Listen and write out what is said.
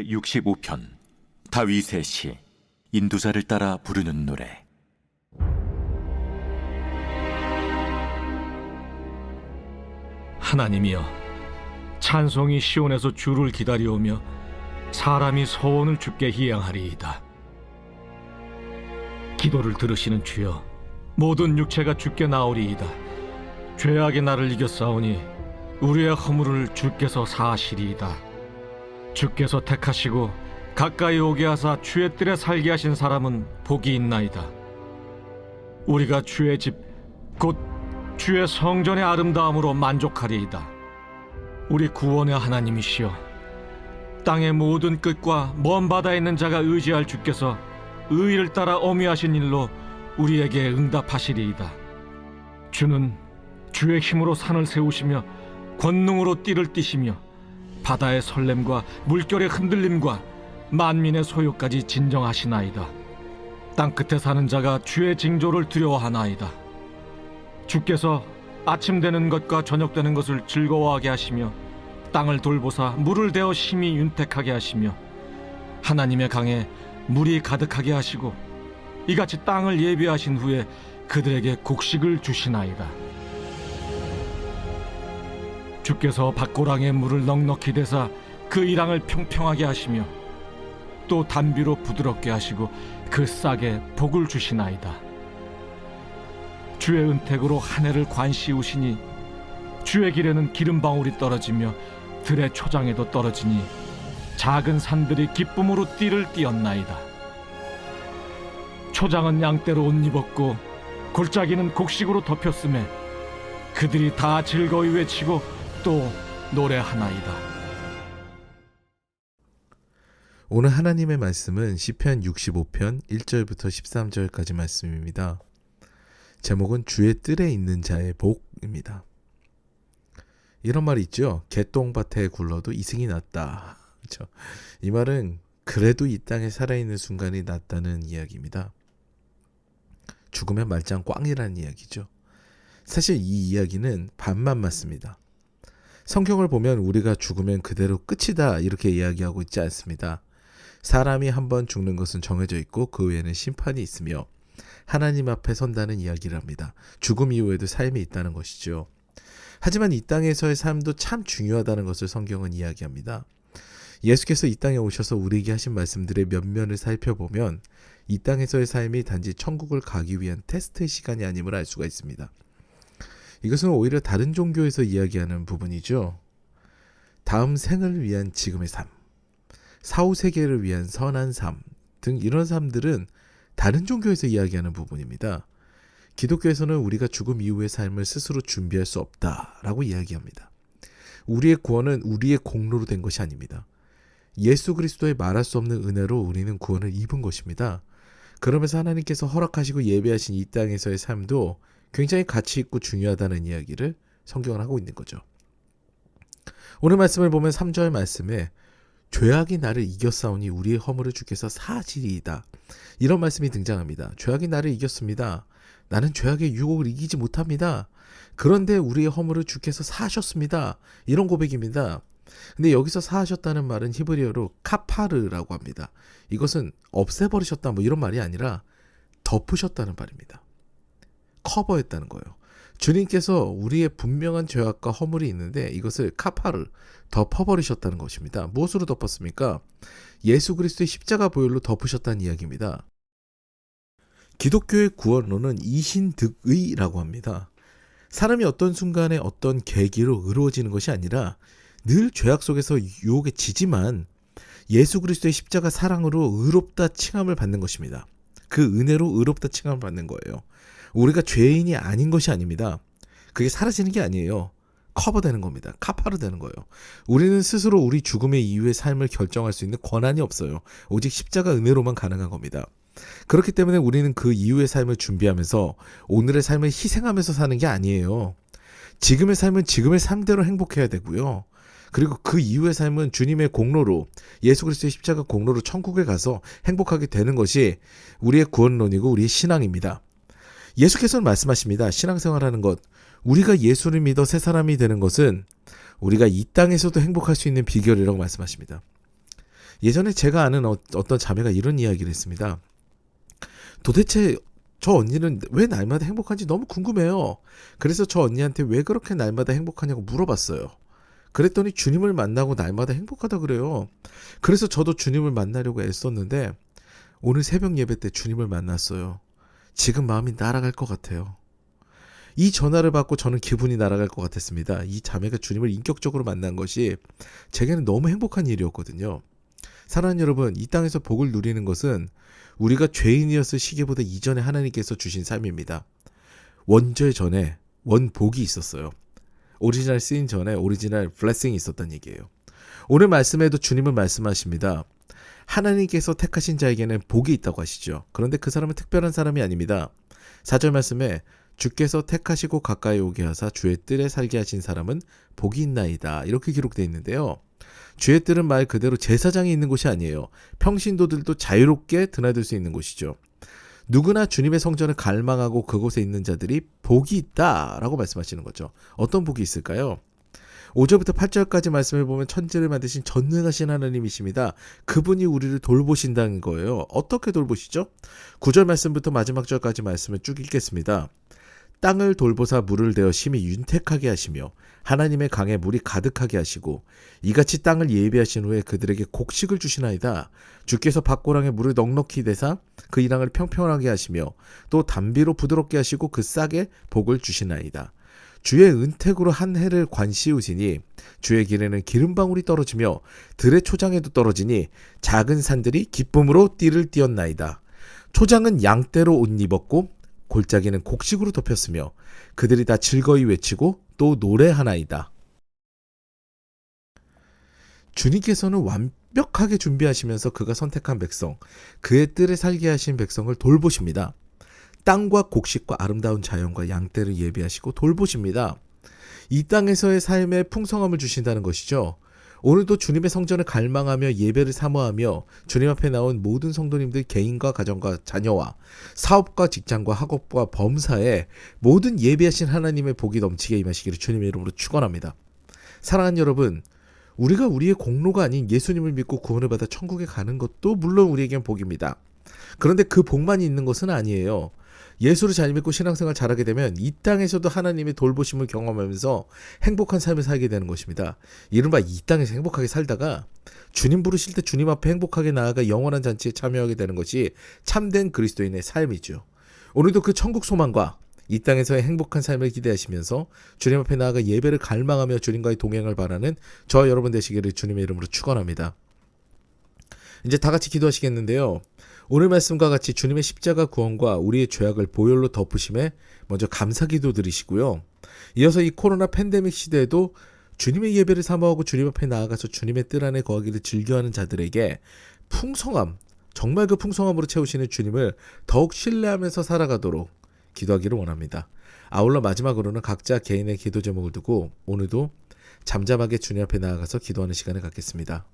제65편 다윗의 시 인도자를 따라 부르는 노래. 하나님이여, 찬송이 시온에서 주를 기다려오며 사람이 소원을 주께 희양하리이다. 기도를 들으시는 주여, 모든 육체가 주께 나오리이다. 죄악의 나를 이겼사오니 우리의 허물을 주께서 사하시리이다. 주께서 택하시고 가까이 오게 하사 주의 뜰에 살게 하신 사람은 복이 있나이다. 우리가 주의 집 곧 주의 성전의 아름다움으로 만족하리이다. 우리 구원의 하나님이시여, 땅의 모든 끝과 먼 바다에 있는 자가 의지할 주께서 의를 따라 어미하신 일로 우리에게 응답하시리이다. 주는 주의 힘으로 산을 세우시며 권능으로 띠를 띠시며 바다의 설렘과 물결의 흔들림과 만민의 소요까지 진정하시나이다. 땅끝에 사는 자가 주의 징조를 두려워하나이다. 주께서 아침 되는 것과 저녁 되는 것을 즐거워하게 하시며 땅을 돌보사 물을 대어 심히 윤택하게 하시며 하나님의 강에 물이 가득하게 하시고 이같이 땅을 예비하신 후에 그들에게 곡식을 주시나이다. 주께서 밭고랑에 물을 넉넉히 대사 그 이랑을 평평하게 하시며 또 단비로 부드럽게 하시고 그 싹에 복을 주시나이다. 주의 은택으로 한 해를 관시우시니 주의 길에는 기름방울이 떨어지며 들의 초장에도 떨어지니 작은 산들이 기쁨으로 띠를 띠었나이다. 초장은 양떼로 옷 입었고 골짜기는 곡식으로 덮였음에 그들이 다 즐거이 외치고 또 노래하나이다. 오늘 하나님의 말씀은 시편 65편 1절부터 13절까지 말씀입니다. 제목은 주의 뜰에 있는 자의 복입니다. 이런 말이 있죠. 개똥밭에 굴러도 이승이 낫다. 그렇죠? 이 말은 그래도 이 땅에 살아있는 순간이 낫다는 이야기입니다. 죽으면 말짱 꽝이라는 이야기죠. 사실 이 이야기는 반만 맞습니다. 성경을 보면 우리가 죽으면 그대로 끝이다 이렇게 이야기하고 있지 않습니다. 사람이 한번 죽는 것은 정해져 있고 그 외에는 심판이 있으며 하나님 앞에 선다는 이야기를 합니다. 죽음 이후에도 삶이 있다는 것이죠. 하지만 이 땅에서의 삶도 참 중요하다는 것을 성경은 이야기합니다. 예수께서 이 땅에 오셔서 우리에게 하신 말씀들의 면면을 살펴보면 이 땅에서의 삶이 단지 천국을 가기 위한 테스트의 시간이 아님을 알 수가 있습니다. 이것은 오히려 다른 종교에서 이야기하는 부분이죠. 다음 생을 위한 지금의 삶, 사후 세계를 위한 선한 삶 등 이런 삶들은 다른 종교에서 이야기하는 부분입니다. 기독교에서는 우리가 죽음 이후의 삶을 스스로 준비할 수 없다라고 이야기합니다. 우리의 구원은 우리의 공로로 된 것이 아닙니다. 예수 그리스도의 말할 수 없는 은혜로 우리는 구원을 입은 것입니다. 그러면서 하나님께서 허락하시고 예배하신 이 땅에서의 삶도 굉장히 가치 있고 중요하다는 이야기를 성경은 하고 있는 거죠. 오늘 말씀을 보면 3절 말씀에 죄악이 나를 이겼사오니 우리의 허물을 주께서 사하시리이다. 이런 말씀이 등장합니다. 죄악이 나를 이겼습니다. 나는 죄악의 유혹을 이기지 못합니다. 그런데 우리의 허물을 주께서 사하셨습니다. 이런 고백입니다. 근데 여기서 사하셨다는 말은 히브리어로 카파르라고 합니다. 이것은 없애버리셨다 뭐 이런 말이 아니라 덮으셨다는 말입니다. 커버했다는 거예요. 주님께서 우리의 분명한 죄악과 허물이 있는데 이것을 카파르, 덮어버리셨다는 것입니다. 무엇으로 덮었습니까? 예수 그리스도의 십자가 보혈로 덮으셨다는 이야기입니다. 기독교의 구원론은 이신득의라고 합니다. 사람이 어떤 순간에 어떤 계기로 의로워지는 것이 아니라 늘 죄악 속에서 유혹에 지지만 예수 그리스도의 십자가 사랑으로 의롭다 칭함을 받는 것입니다. 그 은혜로 의롭다 칭함을 받는 거예요. 우리가 죄인이 아닌 것이 아닙니다. 그게 사라지는 게 아니에요. 커버되는 겁니다. 카파르 되는 거예요. 우리는 스스로 우리 죽음의 이후의 삶을 결정할 수 있는 권한이 없어요. 오직 십자가 은혜로만 가능한 겁니다. 그렇기 때문에 우리는 그 이후의 삶을 준비하면서 오늘의 삶을 희생하면서 사는 게 아니에요. 지금의 삶은 지금의 삶대로 행복해야 되고요. 그리고 그 이후의 삶은 주님의 공로로 예수 그리스도의 십자가 공로로 천국에 가서 행복하게 되는 것이 우리의 구원론이고 우리의 신앙입니다. 예수께서는 말씀하십니다. 신앙생활하는 것, 우리가 예수를 믿어 새 사람이 되는 것은 우리가 이 땅에서도 행복할 수 있는 비결이라고 말씀하십니다. 예전에 제가 아는 어떤 자매가 이런 이야기를 했습니다. 도대체 저 언니는 왜 날마다 행복한지 너무 궁금해요. 그래서 저 언니한테 왜 그렇게 날마다 행복하냐고 물어봤어요. 그랬더니 주님을 만나고 날마다 행복하다 그래요. 그래서 저도 주님을 만나려고 애썼는데 오늘 새벽 예배 때 주님을 만났어요. 지금 마음이 날아갈 것 같아요. 이 전화를 받고 저는 기분이 날아갈 것 같았습니다. 이 자매가 주님을 인격적으로 만난 것이 제게는 너무 행복한 일이었거든요. 사랑하는 여러분, 이 땅에서 복을 누리는 것은 우리가 죄인이었을 시기보다 이전에 하나님께서 주신 삶입니다. 원죄 전에 원복이 있었어요. 오리지널 쓰인 전에 오리지널 블레싱이 있었단 얘기예요. 오늘 말씀에도 주님은 말씀하십니다. 하나님께서 택하신 자에게는 복이 있다고 하시죠. 그런데 그 사람은 특별한 사람이 아닙니다. 4절 말씀에 주께서 택하시고 가까이 오게 하사 주의 뜰에 살게 하신 사람은 복이 있나이다. 이렇게 기록되어 있는데요. 주의 뜰은 말 그대로 제사장이 있는 곳이 아니에요. 평신도들도 자유롭게 드나들 수 있는 곳이죠. 누구나 주님의 성전을 갈망하고 그곳에 있는 자들이 복이 있다라고 말씀하시는 거죠. 어떤 복이 있을까요? 5절부터 8절까지 말씀을 보면 천지를 만드신 전능하신 하나님이십니다. 그분이 우리를 돌보신다는 거예요. 어떻게 돌보시죠? 9절 말씀부터 마지막 절까지 말씀을 쭉 읽겠습니다. 땅을 돌보사 물을 대어 심히 윤택하게 하시며 하나님의 강에 물이 가득하게 하시고 이같이 땅을 예비하신 후에 그들에게 곡식을 주시나이다. 주께서 밭고랑에 물을 넉넉히 대사 그 이랑을 평평하게 하시며 또 담비로 부드럽게 하시고 그 싹에 복을 주시나이다. 주의 은택으로 한 해를 관시우시니 주의 길에는 기름방울이 떨어지며 들의 초장에도 떨어지니 작은 산들이 기쁨으로 띠를 띄었나이다. 초장은 양떼로 옷 입었고 골짜기는 곡식으로 덮였으며 그들이 다 즐거이 외치고 또 노래하나이다. 주님께서는 완벽하게 준비하시면서 그가 선택한 백성, 그의 뜰에 살게 하신 백성을 돌보십니다. 땅과 곡식과 아름다운 자연과 양떼를 예비하시고 돌보십니다. 이 땅에서의 삶에 풍성함을 주신다는 것이죠. 오늘도 주님의 성전을 갈망하며 예배를 사모하며 주님 앞에 나온 모든 성도님들 개인과 가정과 자녀와 사업과 직장과 학업과 범사에 모든 예배하신 하나님의 복이 넘치게 임하시기를 주님의 이름으로 축원합니다. 사랑하는 여러분, 우리가 우리의 공로가 아닌 예수님을 믿고 구원을 받아 천국에 가는 것도 물론 우리에겐 복입니다. 그런데 그 복만이 있는 것은 아니에요. 예수를 잘 믿고 신앙생활 잘하게 되면 이 땅에서도 하나님의 돌보심을 경험하면서 행복한 삶을 살게 되는 것입니다. 이른바 이 땅에서 행복하게 살다가 주님 부르실 때 주님 앞에 행복하게 나아가 영원한 잔치에 참여하게 되는 것이 참된 그리스도인의 삶이죠. 오늘도 그 천국 소망과 이 땅에서의 행복한 삶을 기대하시면서 주님 앞에 나아가 예배를 갈망하며 주님과의 동행을 바라는 저와 여러분 되시기를 주님의 이름으로 축원합니다. 이제 다 같이 기도하시겠는데요. 오늘 말씀과 같이 주님의 십자가 구원과 우리의 죄악을 보혈로 덮으심에 먼저 감사기도 드리시고요. 이어서 이 코로나 팬데믹 시대에도 주님의 예배를 사모하고 주님 앞에 나아가서 주님의 뜰 안에 거하기를 즐겨하는 자들에게 풍성함, 정말 그 풍성함으로 채우시는 주님을 더욱 신뢰하면서 살아가도록 기도하기를 원합니다. 아울러 마지막으로는 각자 개인의 기도 제목을 두고 오늘도 잠잠하게 주님 앞에 나아가서 기도하는 시간을 갖겠습니다.